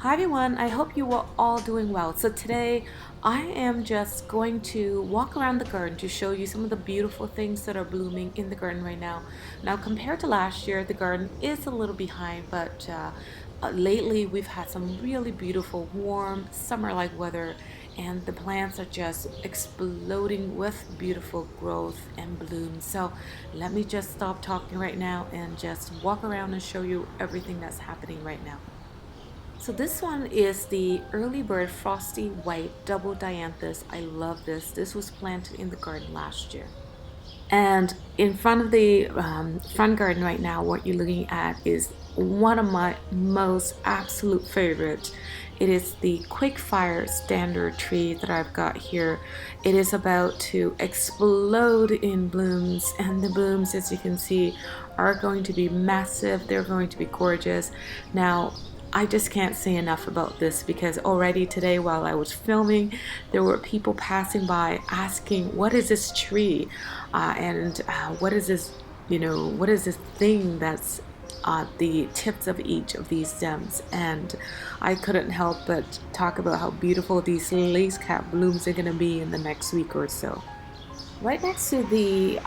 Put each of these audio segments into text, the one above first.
Hi everyone, I hope you are all doing well. So today I am just going to walk around the garden to show you some of the beautiful things that are blooming in the garden right now. Now compared to last year, the garden is a little behind, but lately we've had some really beautiful warm summer-like weather and the plants are just exploding with beautiful growth and bloom. So let me just stop talking right now and just walk around and show you everything that's happening right now. So this one is the early bird frosty white double dianthus. I love this. This was planted in the garden last year. And in front of the front garden right now, what you're looking at is one of my most absolute favorites. It is the quickfire standard tree that I've got here. It is about to explode in blooms, and the blooms, as you can see, are going to be massive. They're going to be gorgeous. Now, I just can't say enough about this because already today while I was filming, there were people passing by asking, what is this tree? And what is this, what is this thing that's the tips of each of these stems? And I couldn't help but talk about how beautiful these lace cap blooms are going to be in the next week or so. Right next to the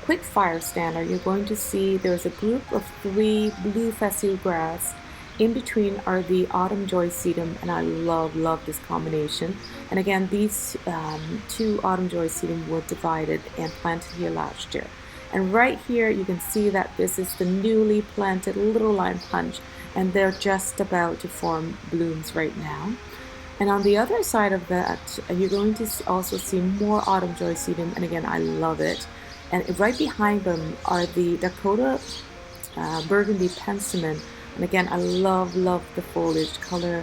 quick fire standard, you're going to see there's a group of three blue facile grass. In between are the autumn Joy Sedum, and I love this combination. And again, these two autumn Joy Sedum were divided and planted here last year. And right here, you can see that this is the newly planted Little Lime Punch, and they're just about to form blooms right now. And on the other side of that, you're going to also see more autumn Joy Sedum, and again, I love it. And right behind them are the Dakota Burgundy Penstemon. And again, I love the foliage color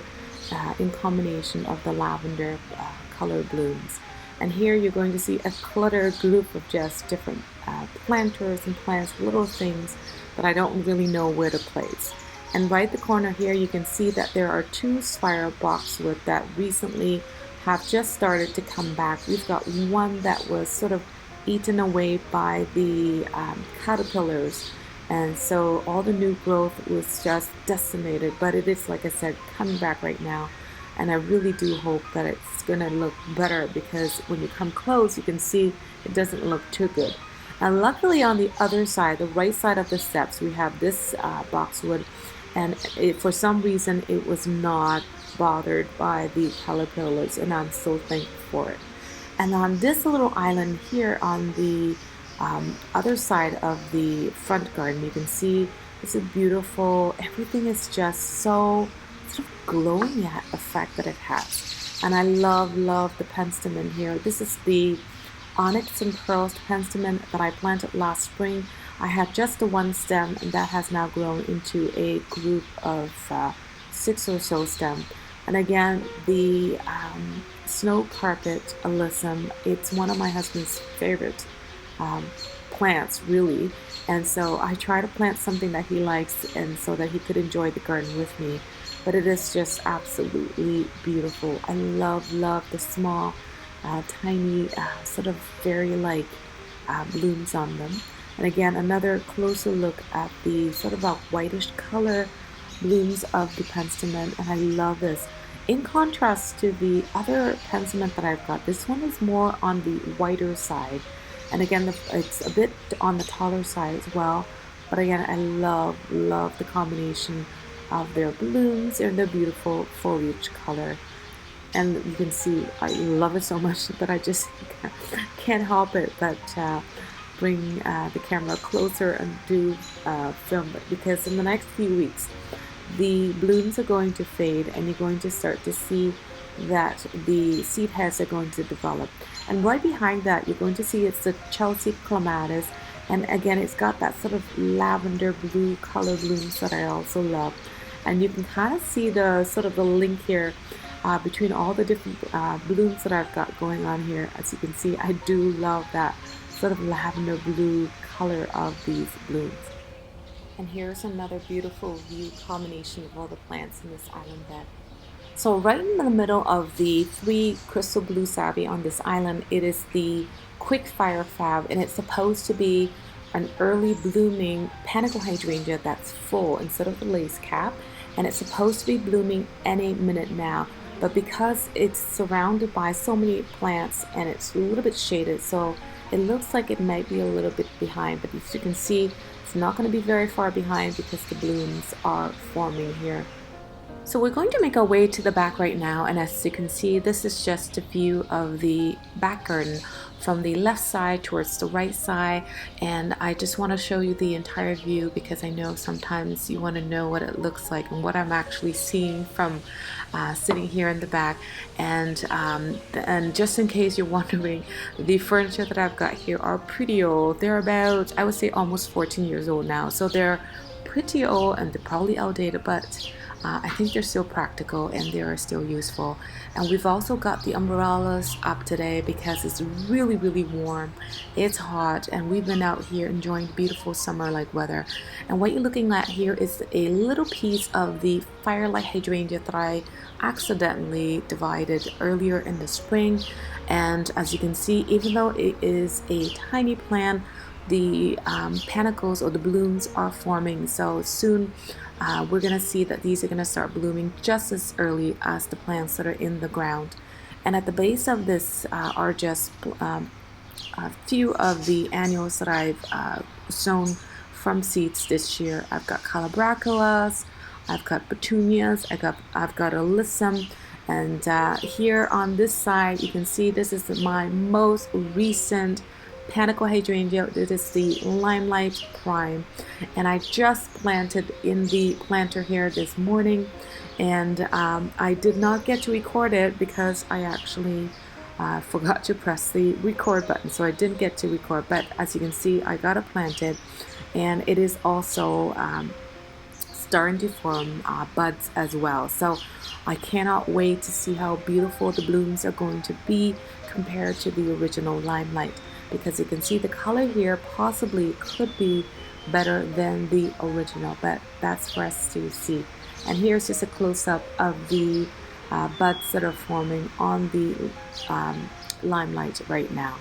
in combination of the lavender color blooms. And here you're going to see a cluttered group of just different planters and plants, little things that I don't really know where to place. And right the corner here, you can see that there are two spiral boxwood that recently have just started to come back. We've got one that was sort of eaten away by the caterpillars. And so all the new growth was just decimated, but it is, like I said, coming back right now. And I really do hope that it's going to look better because when you come close, you can see it doesn't look too good. And luckily on the other side, the right side of the steps, we have this boxwood. And for some reason, it was not bothered by the caterpillars, and I'm so thankful for it. And on this little island here on the other side of the front garden, you can see it's a beautiful, everything is just so sort of glowing effect that it has. And I love the penstemon here. This is the Onyx and Pearls penstemon that I planted last spring. I had just the one stem, and that has now grown into a group of 6 or so stems. And again, the snow carpet alyssum, it's one of my husband's favorite plants, really. And so I try to plant something that he likes and so that he could enjoy the garden with me. But it is just absolutely beautiful. I love the small, tiny, sort of fairy-like blooms on them. And again, another closer look at the sort of a whitish color blooms of the penstemon, and I love this. In contrast to the other penstemon that I've got, this one is more on the whiter side. And again, it's a bit on the taller side as well. But again, I love the combination of their blooms and their beautiful foliage color. And you can see I love it so much that I just can't help it but bring the camera closer and do film it, because in the next few weeks the blooms are going to fade and you're going to start to see that the seed heads are going to develop. And right behind that, you're going to see it's the Chelsea Clematis, and again, it's got that sort of lavender blue color blooms that I also love. And you can kind of see the sort of the link here between all the different blooms that I've got going on here. As you can see, I do love that sort of lavender blue color of these blooms. And here's another beautiful view combination of all the plants in this island bed. So right in the middle of the three crystal blue savvy on this island, it is the quickfire fab, and it's supposed to be an early blooming Panicle hydrangea that's full instead of the lace cap. and it's supposed to be blooming any minute now. But because it's surrounded by so many plants and it's a little bit shaded, so it looks like it might be a little bit behind. But as you can see, it's not going to be very far behind because the blooms are forming here. So we're going to make our way to the back right now, and as you can see, this is just a view of the back garden from the left side towards the right side, and I just want to show you the entire view because I know sometimes you want to know what it looks like and what I'm actually seeing from sitting here in the back. And just in case you're wondering, the furniture that I've got here are pretty old. They're about, I would say, almost 14 years old now, so they're pretty old and they're probably outdated, but I think they're still practical and they are still useful. And we've also got the umbrellas up today because it's really, really warm. It's hot, and we've been out here enjoying beautiful summer-like weather. And what you're looking at here is a little piece of the Firelight Hydrangea that I accidentally divided earlier in the spring. And as you can see, even though it is a tiny plant, the panicles or the blooms are forming. So soon we're going to see that these are going to start blooming just as early as the plants that are in the ground. And at the base of this are just a few of the annuals that I've sown from seeds this year. I've got calabraculas, I've got petunias, I've got alyssum, and here on this side you can see this is my most recent Panicle hydrangea. It is the Limelight Prime, and I just planted in the planter here this morning, and I did not get to record it because I actually forgot to press the record button, so I didn't get to record. But as you can see, I got it planted, and it is also starting to form buds as well. So I cannot wait to see how beautiful the blooms are going to be compared to the original Limelight, because you can see the color here possibly could be better than the original, but that's for us to see. And here's just a close-up of the buds that are forming on the Limelight right now,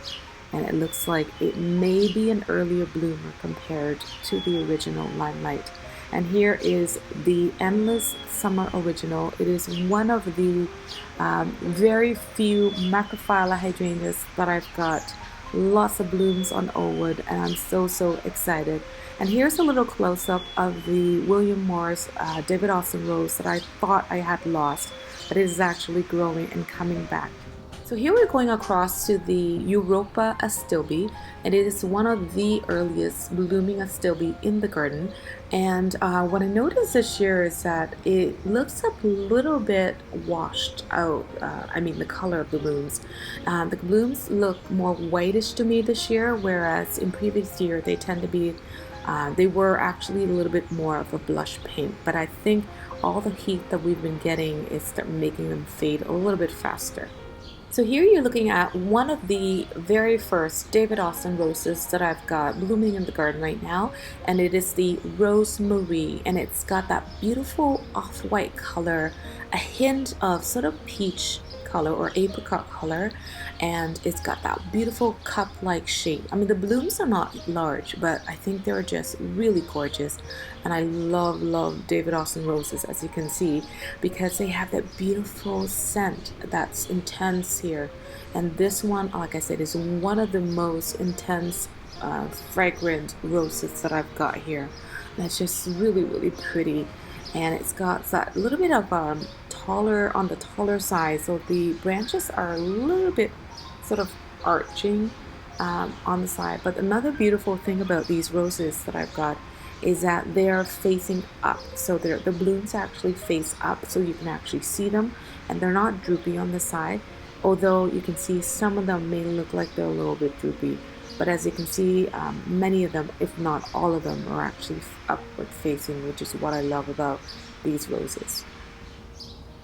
and it looks like it may be an earlier bloomer compared to the original Limelight. And here is the Endless Summer Original. It is one of the very few Macrophylla hydrangeas that I've got lots of blooms on Owood, and I'm so excited. And here's a little close-up of the William Morris David Austin rose that I thought I had lost, but it is actually growing and coming back. So here we're going across to the Europa astilbe, and it is one of the earliest blooming astilbe in the garden. And what I noticed this year is that it looks a little bit washed out. I mean, the color of the blooms. The blooms look more whitish to me this year, whereas in previous year they tend to be, they were actually a little bit more of a blush pink. But I think all the heat that we've been getting is making them fade a little bit faster. So here you're looking at one of the very first David Austin roses that I've got blooming in the garden right now, and it is the Rose Marie, and it's got that beautiful off-white color, a hint of sort of peach color or apricot color, and it's got that beautiful cup-like shape. I mean, the blooms are not large, but I think they're just really gorgeous, and I love David Austin roses, as you can see, because they have that beautiful scent that's intense here. And this one, like I said, is one of the most intense fragrant roses that I've got here. And it's just really pretty, and it's got that little bit of taller on the taller side, so the branches are a little bit sort of arching on the side. But another beautiful thing about these roses that I've got is that they are facing up, so the blooms actually face up, so you can actually see them, and they're not droopy on the side, although you can see some of them may look like they're a little bit droopy. But as you can see, many of them, if not all of them, are actually upward facing, which is what I love about these roses.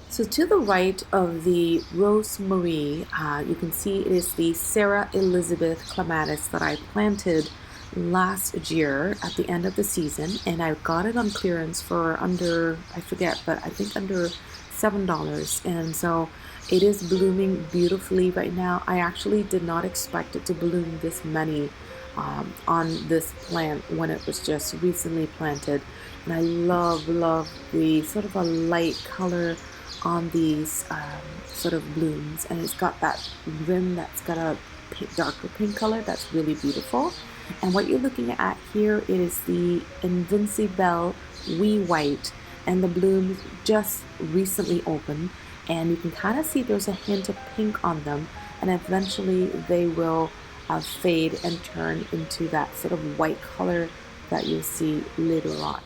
So to the right of the Rose Marie, you can see it is the Sarah Elizabeth Clematis that I planted last year at the end of the season, and I got it on clearance for under, I forget, but I think under $7, and so it is blooming beautifully right now. I actually did not expect it to bloom this many on this plant when it was just recently planted, And I love the sort of a light color on these sort of blooms. And it's got that rim that's got a darker pink color that's really beautiful. And what you're looking at here is the Invincible Wee White, and the blooms just recently opened, and you can kind of see there's a hint of pink on them, and eventually they will fade and turn into that sort of white color that you'll see later on.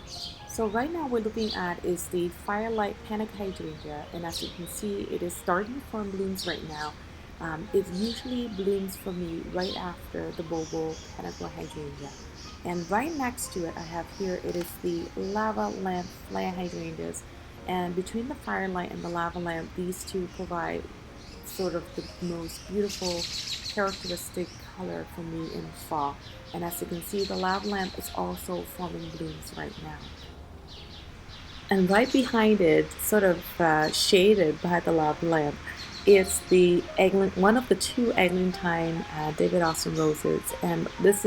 So right now we're looking at is the Firelight Hydrangea, and as you can see, it is starting to form blooms right now. It usually blooms for me right after the Bobo Panicle Hydrangea. And right next to it, I have here, it is the Lava Lamp Flare Hydrangeas. And between the Firelight and the Lava Lamp, these two provide sort of the most beautiful characteristic color for me in fall. And as you can see, the Lava Lamp is also forming blooms right now. And right behind it, sort of shaded by the lava lamp, is the one of the two Eglantine David Austin roses, and this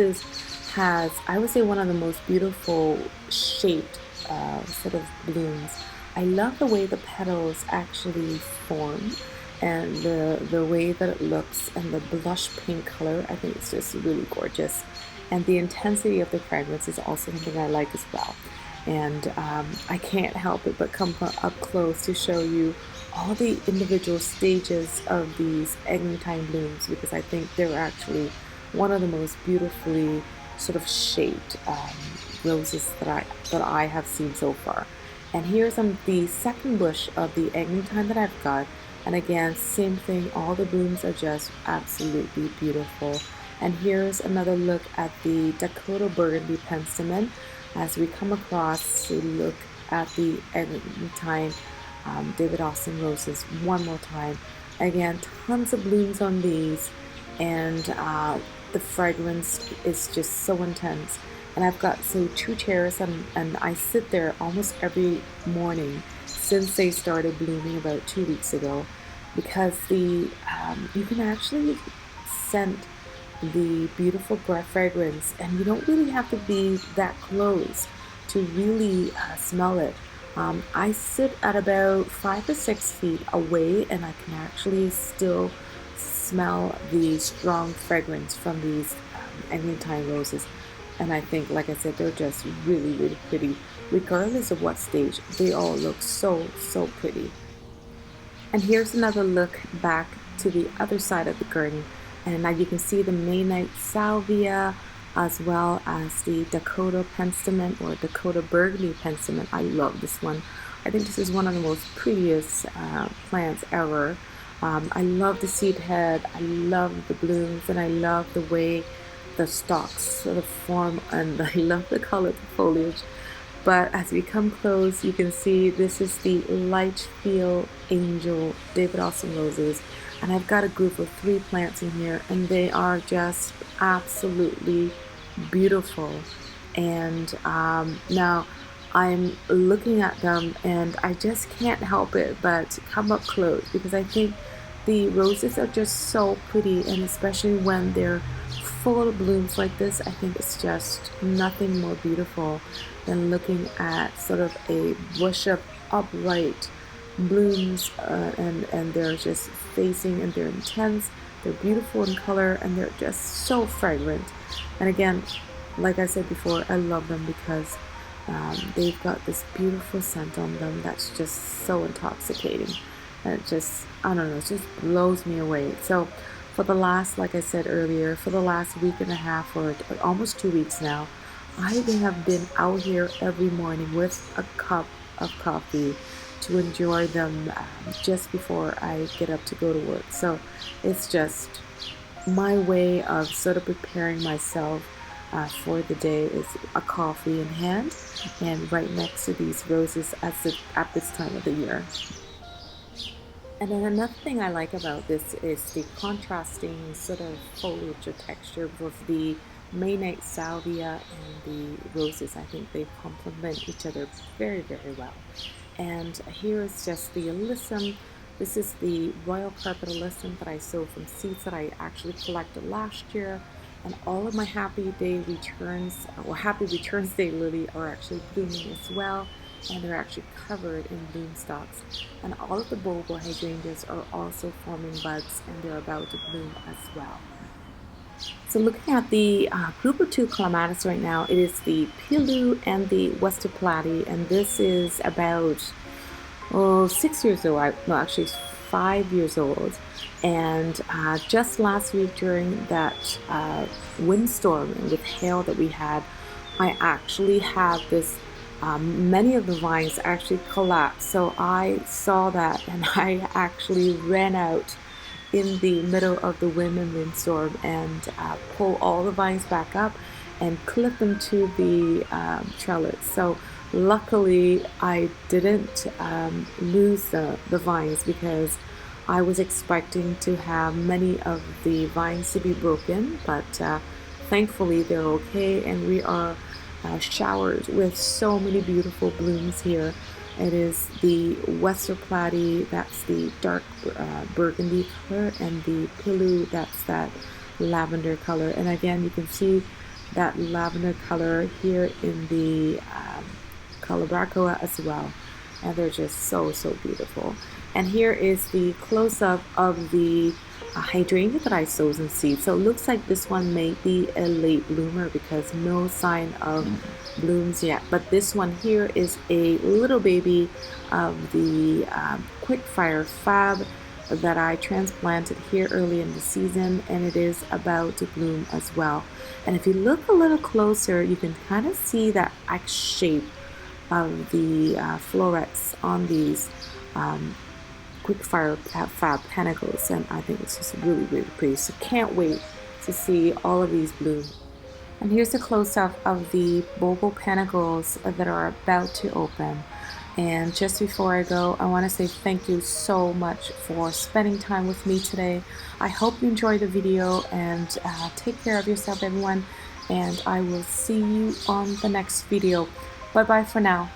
has, I would say, one of the most beautiful shaped sort of blooms. I love the way the petals actually form, and the way that it looks, and the blush pink color. I think it's just really gorgeous, and the intensity of the fragrance is also something I like as well. And I can't help it but come up close to show you all the individual stages of these eglantine blooms, because I think they're actually one of the most beautifully sort of shaped roses that I have seen so far. And here's the second bush of the eglantine that I've got, and again, same thing, all the blooms are just absolutely beautiful. And here's another look at the Dakota Burgundy Penstemon as we come across to look at the eglantine David Austin roses one more time. Again, tons of blooms on these, and the fragrance is just so intense. And I've got two chairs, and I sit there almost every morning since they started blooming about 2 weeks ago, because you can actually scent the beautiful fragrance, and you don't really have to be that close to really smell it. I sit at about 5 to 6 feet away, and I can actually still smell the strong fragrance from these eglantine roses. And I think, like I said, they're just really pretty. Regardless of what stage, they all look so pretty. And here's another look back to the other side of the garden. And now you can see the Night Salvia, as well as the Dakota Penstemon, or Dakota Burgundy Penstemon. I love this one. I think this is one of the most prettiest plants ever. I love the seed head, I love the blooms, and I love the way the stalks sort of form, and I love the color of the foliage. But as we come close, you can see this is the Lichfield Angel David Austin roses. And I've got a group of 3 plants in here, and they are just absolutely beautiful. And now I'm looking at them, and I just can't help it but come up close, because I think the roses are just so pretty, and especially when they're full of blooms like this, I think it's just nothing more beautiful than looking at sort of a bush of upright blooms, and they're just facing, and they're intense, they're beautiful in color, and they're just so fragrant. And again, like I said before, I love them because they've got this beautiful scent on them that's just so intoxicating, and it just, I don't know, it just blows me away. So for the last, like I said earlier, for the last week and a half, or almost 2 weeks now, I have been out here every morning with a cup of coffee to enjoy them just before I get up to go to work. So it's just my way of sort of preparing myself for the day, is a coffee in hand, and right next to these roses at this time of the year. And then another thing I like about this is the contrasting sort of foliage or texture with the Night Salvia and the roses. I think they complement each other very well. And here is just the alyssum. This is the Royal Carpet alyssum that I sowed from seeds that I actually collected last year. And all of my happy returns day lily are actually blooming as well, and they're actually covered in bloom stalks. And all of the Bobo hydrangeas are also forming buds, and they're about to bloom as well. So looking at the group of 2 clematis right now, it is the Piilu and the Westerplatte, and this is about 6 years old. No, actually, it's 5 years old. And just last week during that windstorm and with hail that we had, I actually had this. Many of the vines actually collapsed. So I saw that, and I actually ran out in the middle of the wind and windstorm and pull all the vines back up and clip them to the trellis. So luckily I didn't lose the vines, because I was expecting to have many of the vines to be broken, but thankfully they're okay, and we are showered with so many beautiful blooms here. It is the Westerplatte, that's the dark burgundy color, and the Piilu, that's that lavender color. And again, you can see that lavender color here in the Calabracoa as well. And they're just so beautiful. And here is the close-up of the hydrangea that I sowed in seed. So it looks like this one may be a late bloomer because no sign of blooms yet. But this one here is a little baby of the Quickfire Fab that I transplanted here early in the season, and it is about to bloom as well. And if you look a little closer, you can kind of see that X shape of the florets on these Quickfire Fab Panicles, and I think it's just really pretty. So can't wait to see all of these bloom. And here's a close-up of the Bobo Panicles that are about to open. And just before I go, I want to say thank you so much for spending time with me today. I hope you enjoyed the video, and take care of yourself, everyone, and I will see you on the next video. Bye bye for now.